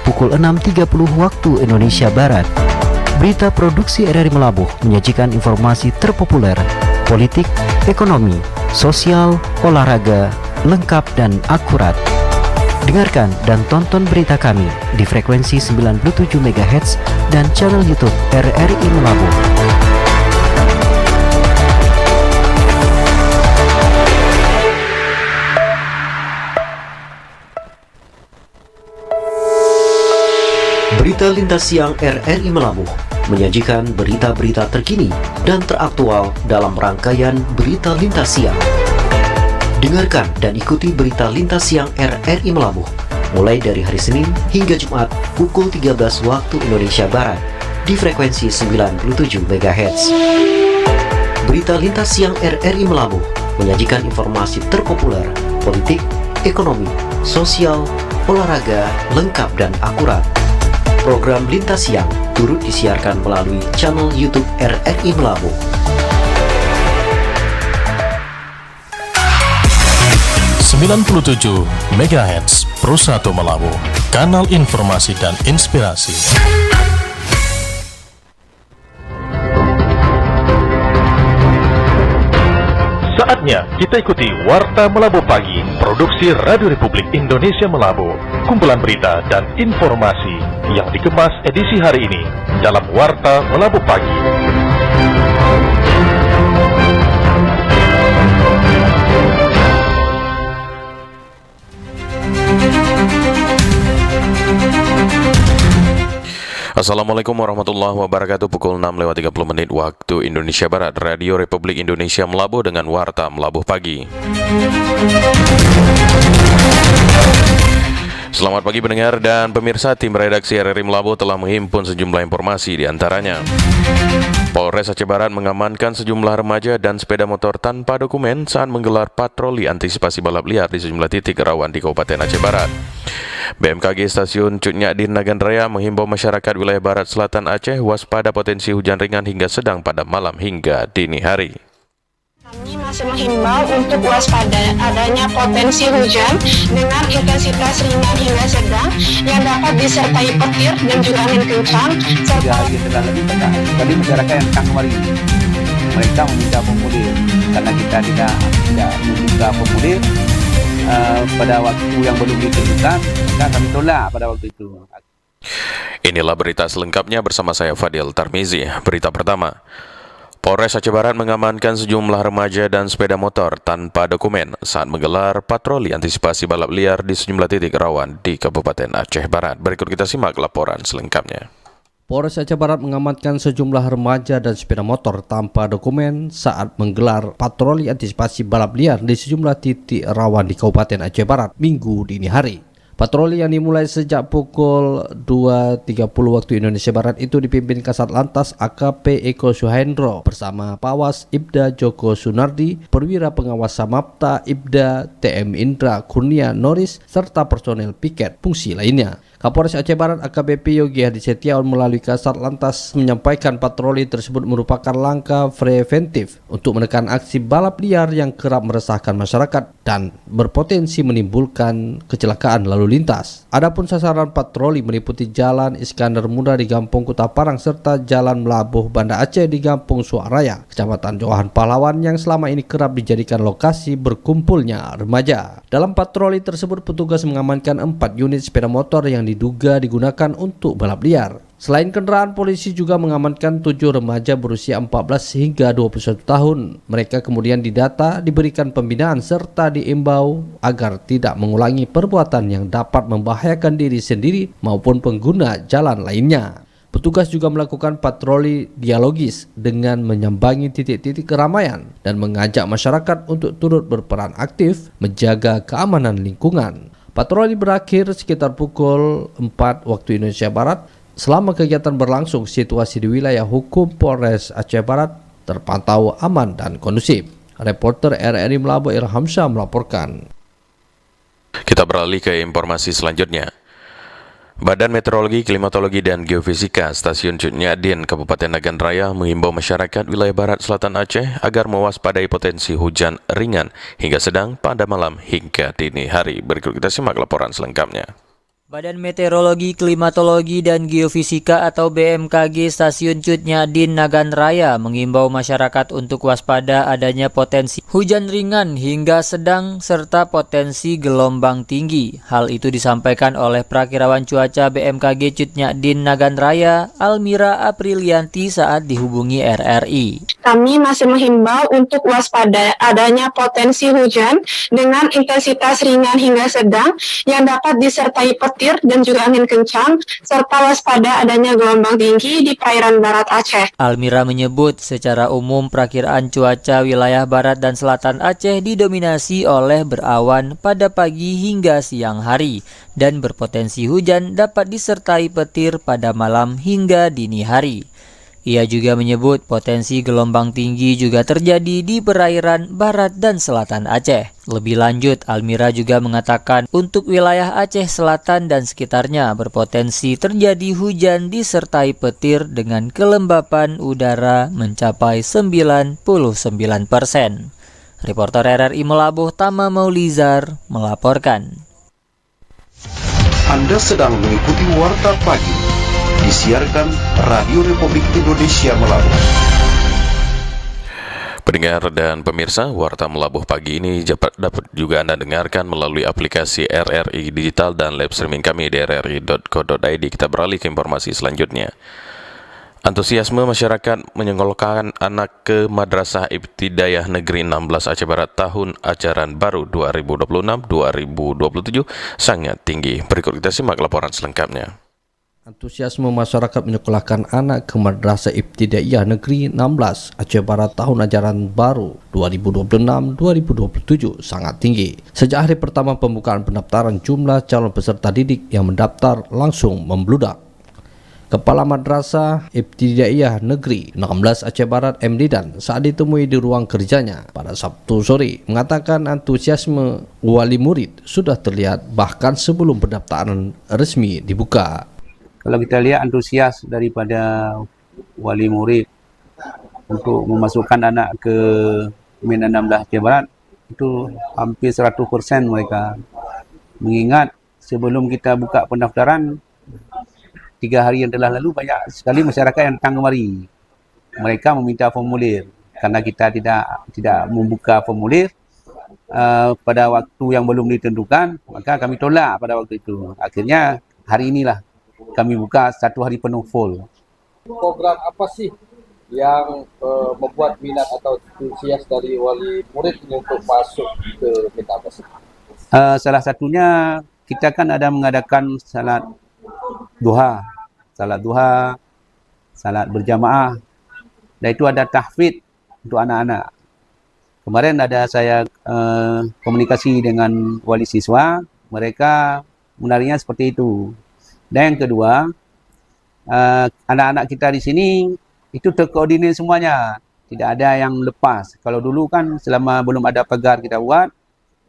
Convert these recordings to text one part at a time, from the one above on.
Pukul 6.30 waktu Indonesia Barat. Berita produksi RRI Melabuh menyajikan informasi terpopuler, politik, ekonomi, sosial, olahraga, lengkap dan akurat. Dengarkan dan tonton berita kami di frekuensi 97 MHz dan channel YouTube RRI Melabuh. Berita Lintas Siang RRI Melabuh menyajikan berita-berita terkini dan teraktual dalam rangkaian Berita Lintas Siang. Dengarkan dan ikuti Berita Lintas Siang RRI Melabuh mulai dari hari Senin hingga Jumat pukul 13 waktu Indonesia Barat di frekuensi 97 MHz. Berita Lintas Siang RRI Melabuh menyajikan informasi terpopuler, politik, ekonomi, sosial, olahraga, lengkap dan akurat. Program Lintas Siang turut disiarkan melalui channel YouTube RRI Melabuh. ...97 MHz Pro 1 Melabuh, kanal informasi dan inspirasi. Saatnya kita ikuti Warta Melabuh Pagi, produksi Radio Republik Indonesia Melabuh. Kumpulan berita dan informasi yang dikemas edisi hari ini dalam Warta Melabuh Pagi. Assalamualaikum warahmatullahi wabarakatuh. Pukul 6:30 waktu Indonesia Barat. Radio Republik Indonesia Melabuh dengan Warta Melabuh Pagi. Selamat pagi pendengar dan pemirsa. Tim redaksi RRI Melabuh telah menghimpun sejumlah informasi, di antaranya Polres Aceh Barat mengamankan sejumlah remaja dan sepeda motor tanpa dokumen saat menggelar patroli antisipasi balap liar di sejumlah titik rawan di Kabupaten Aceh Barat. BMKG Stasiun Cut Nyak Nagan Raya menghimbau masyarakat wilayah barat selatan Aceh waspada potensi hujan ringan hingga sedang pada malam hingga dini hari. Kami masih menghimbau untuk waspada adanya potensi hujan dengan intensitas ringan hingga sedang yang dapat disertai petir dan juga angin kencang. 3 hari setelah lebih tekan. Tadi masyarakat yang datang kemarin, mereka meminta formulir karena kita tidak membuka formulir pada waktu yang belum ditentukan, maka kami tolak pada waktu itu. Inilah berita selengkapnya bersama saya Fadil Tarmizi. Berita pertama. Polres Aceh Barat mengamankan sejumlah remaja dan sepeda motor tanpa dokumen saat menggelar patroli antisipasi balap liar di sejumlah titik rawan di Kabupaten Aceh Barat. Berikut kita simak laporan selengkapnya. Polres Aceh Barat mengamankan sejumlah remaja dan sepeda motor tanpa dokumen saat menggelar patroli antisipasi balap liar di sejumlah titik rawan di Kabupaten Aceh Barat Minggu dini hari. Patroli yang dimulai sejak pukul 2.30 waktu Indonesia Barat itu dipimpin Kasat Lantas AKP Eko Suhendro bersama Pawas Ibda Joko Sunardi, Perwira Pengawas Samapta Ibda TM Indra Kurnia Noris, serta personel piket fungsi lainnya. Kapolres Aceh Barat AKBP Yogi Hadi Setiawan melalui Kasat Lantas menyampaikan patroli tersebut merupakan langkah preventif untuk menekan aksi balap liar yang kerap meresahkan masyarakat dan berpotensi menimbulkan kecelakaan lalu lintas. Adapun sasaran patroli meliputi Jalan Iskandar Muda di Gampong Kuta Parang serta Jalan Melabuh Banda Aceh di Gampong Suaraya, Kecamatan Johan Pahlawan yang selama ini kerap dijadikan lokasi berkumpulnya remaja. Dalam patroli tersebut petugas mengamankan 4 unit sepeda motor yang diduga digunakan untuk balap liar. Selain kendaraan, polisi juga mengamankan 7 remaja berusia 14 hingga 21 tahun. Mereka kemudian didata, diberikan pembinaan serta diimbau agar tidak mengulangi perbuatan yang dapat membahayakan diri sendiri maupun pengguna jalan lainnya. Petugas juga melakukan patroli dialogis dengan menyambangi titik-titik keramaian dan mengajak masyarakat untuk turut berperan aktif menjaga keamanan lingkungan. Patroli berakhir sekitar pukul 4 waktu Indonesia Barat. Selama kegiatan berlangsung, situasi di wilayah hukum Polres Aceh Barat terpantau aman dan kondusif. Reporter RRI Melabuh Ilhamsyah melaporkan. Kita beralih ke informasi selanjutnya. Badan Meteorologi, Klimatologi, dan Geofisika Stasiun Cut Nyak Dien, Kabupaten Nagan Raya menghimbau masyarakat wilayah barat selatan Aceh agar mewaspadai potensi hujan ringan hingga sedang pada malam hingga dini hari. Berikut kita simak laporan selengkapnya. Badan Meteorologi, Klimatologi, dan Geofisika atau BMKG Stasiun Cut Nyak Dien Nagan Raya mengimbau masyarakat untuk waspada adanya potensi hujan ringan hingga sedang serta potensi gelombang tinggi. Hal itu disampaikan oleh Prakirawan Cuaca BMKG Cut Nyak Dien Nagan Raya, Almira Aprilianti saat dihubungi RRI. Kami masih menghimbau untuk waspada adanya potensi hujan dengan intensitas ringan hingga sedang yang dapat disertai petir dan juga angin kencang, serta waspada adanya gelombang tinggi di perairan barat Aceh. Almira menyebut secara umum perakiraan cuaca wilayah barat dan selatan Aceh didominasi oleh berawan pada pagi hingga siang hari dan berpotensi hujan dapat disertai petir pada malam hingga dini hari. Ia juga menyebut potensi gelombang tinggi juga terjadi di perairan barat dan selatan Aceh. Lebih lanjut, Almira juga mengatakan untuk wilayah Aceh Selatan dan sekitarnya berpotensi terjadi hujan disertai petir dengan kelembapan udara mencapai 99%. Reporter RRI Melabuh Tama Maulizar melaporkan. Anda sedang mengikuti Warta Pagi. Disiarkan Radio Republik Indonesia Melabuh. Pendengar dan pemirsa, Warta Melabuh pagi ini dapat juga Anda dengarkan melalui aplikasi RRI Digital dan live streaming kami di rri.co.id. Kita beralih ke informasi selanjutnya. Antusiasme masyarakat menyekolahkan anak ke Madrasah Ibtidaiyah Negeri 16 Aceh Barat tahun ajaran baru 2026-2027 sangat tinggi. Berikut kita simak laporan selengkapnya. Antusiasme masyarakat menyekolahkan anak ke Madrasah Ibtidaiyah Negeri 16 Aceh Barat tahun ajaran baru 2026-2027 sangat tinggi. Sejak hari pertama pembukaan pendaftaran, jumlah calon peserta didik yang mendaftar langsung membludak. Kepala Madrasah Ibtidaiyah Negeri 16 Aceh Barat M. Didan saat ditemui di ruang kerjanya pada Sabtu sore mengatakan antusiasme wali murid sudah terlihat bahkan sebelum pendaftaran resmi dibuka. Kalau kita lihat antusias daripada wali murid untuk memasukkan anak ke Min 16 Aceh Barat itu hampir 100% mereka. Mengingat sebelum kita buka pendaftaran 3 hari yang telah lalu banyak sekali masyarakat yang datang kemari. Mereka meminta formulir karena kita tidak membuka formulir pada waktu yang belum ditentukan, maka kami tolak pada waktu itu. Akhirnya hari inilah kami buka 1 hari penuh full. Program apa sih yang membuat minat atau antusias dari wali murid ini untuk masuk ke metaverse? Salah satunya kita kan ada mengadakan salat duha, salat berjamaah, dan itu ada tahfidz untuk anak-anak. Kemarin ada saya komunikasi dengan wali siswa, mereka menariknya seperti itu. Dan yang kedua, anak-anak kita di sini itu terkoordinir semuanya. Tidak ada yang lepas. Kalau dulu kan selama belum ada pagar kita buat,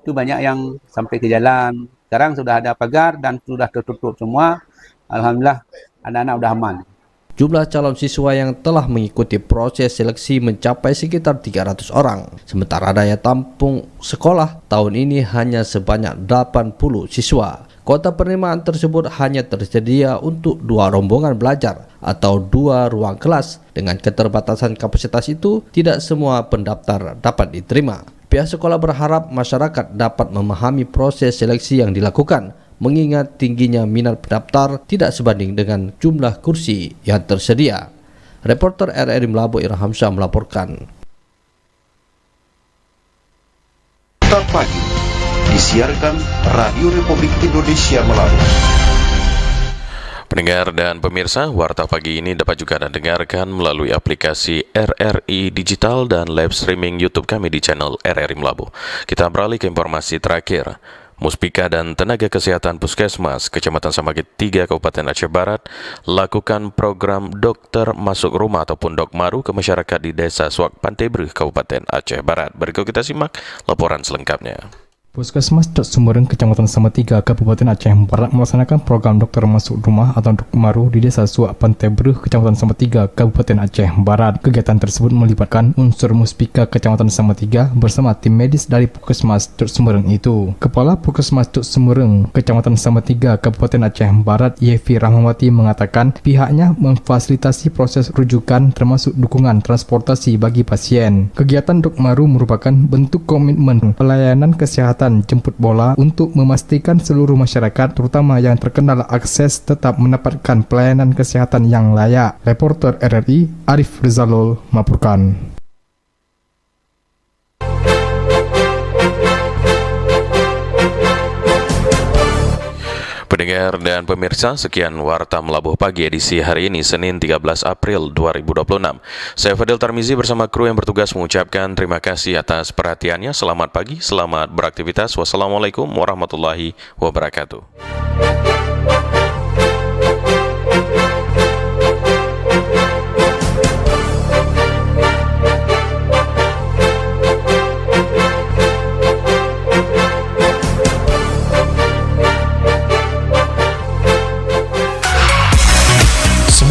itu banyak yang sampai ke jalan. Sekarang sudah ada pagar dan sudah tertutup semua. Alhamdulillah, anak-anak sudah aman. Jumlah calon siswa yang telah mengikuti proses seleksi mencapai sekitar 300 orang. Sementara daya tampung sekolah tahun ini hanya sebanyak 80 siswa. Kuota penerimaan tersebut hanya tersedia untuk 2 rombongan belajar atau 2 ruang kelas. Dengan keterbatasan kapasitas itu, tidak semua pendaftar dapat diterima. Pihak sekolah berharap masyarakat dapat memahami proses seleksi yang dilakukan, mengingat tingginya minat pendaftar tidak sebanding dengan jumlah kursi yang tersedia. Reporter RRI Melabuh Irham Syah melaporkan. Warta Pagi disiarkan Radio Republik Indonesia Melabuh. Pendengar dan pemirsa, Warta Pagi ini dapat juga Anda dengarkan melalui aplikasi RRI Digital dan live streaming YouTube kami di channel RRI Melabuh. Kita beralih ke informasi terakhir. Muspika dan tenaga kesehatan Puskesmas Kecamatan Samagit 3 Kabupaten Aceh Barat lakukan program dokter masuk rumah ataupun Dokmaru ke masyarakat di Desa Suak Pantai Breh Kabupaten Aceh Barat. Berikut kita simak laporan selengkapnya. Puskesmas Dok Sumbereng, Kecamatan Samatiga, Kabupaten Aceh Barat melaksanakan program dokter masuk rumah atau Dokmaru di Desa Suak Pantai Beruh, Kecamatan Samatiga, Kabupaten Aceh Barat. Kegiatan tersebut melibatkan unsur Muspika Kecamatan Samatiga bersama tim medis dari Puskesmas Dok Sumbereng itu. Kepala Puskesmas Dok Sumbereng, Kecamatan Samatiga, Kabupaten Aceh Barat, Yevi Rahmawati mengatakan pihaknya memfasilitasi proses rujukan termasuk dukungan transportasi bagi pasien. Kegiatan Dokmaru merupakan bentuk komitmen pelayanan kesehatan jemput bola untuk memastikan seluruh masyarakat, terutama yang terkendala akses, tetap mendapatkan pelayanan kesehatan yang layak. Reporter RRI Arif Rizalul melaporkan. Pendengar dan pemirsa, sekian Warta Melabuh Pagi edisi hari ini, Senin 13 April 2026. Saya Fadil Tarmizi bersama kru yang bertugas mengucapkan terima kasih atas perhatiannya. Selamat pagi, selamat beraktivitas. Wassalamualaikum warahmatullahi wabarakatuh.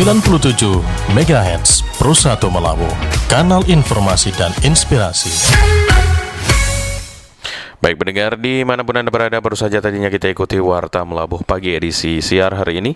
...97 MHz Pro 1 Melabuh, kanal informasi dan inspirasi. Baik pendengar, dimanapun Anda berada, baru saja tadinya kita ikuti Warta Melabuh Pagi edisi siar hari ini,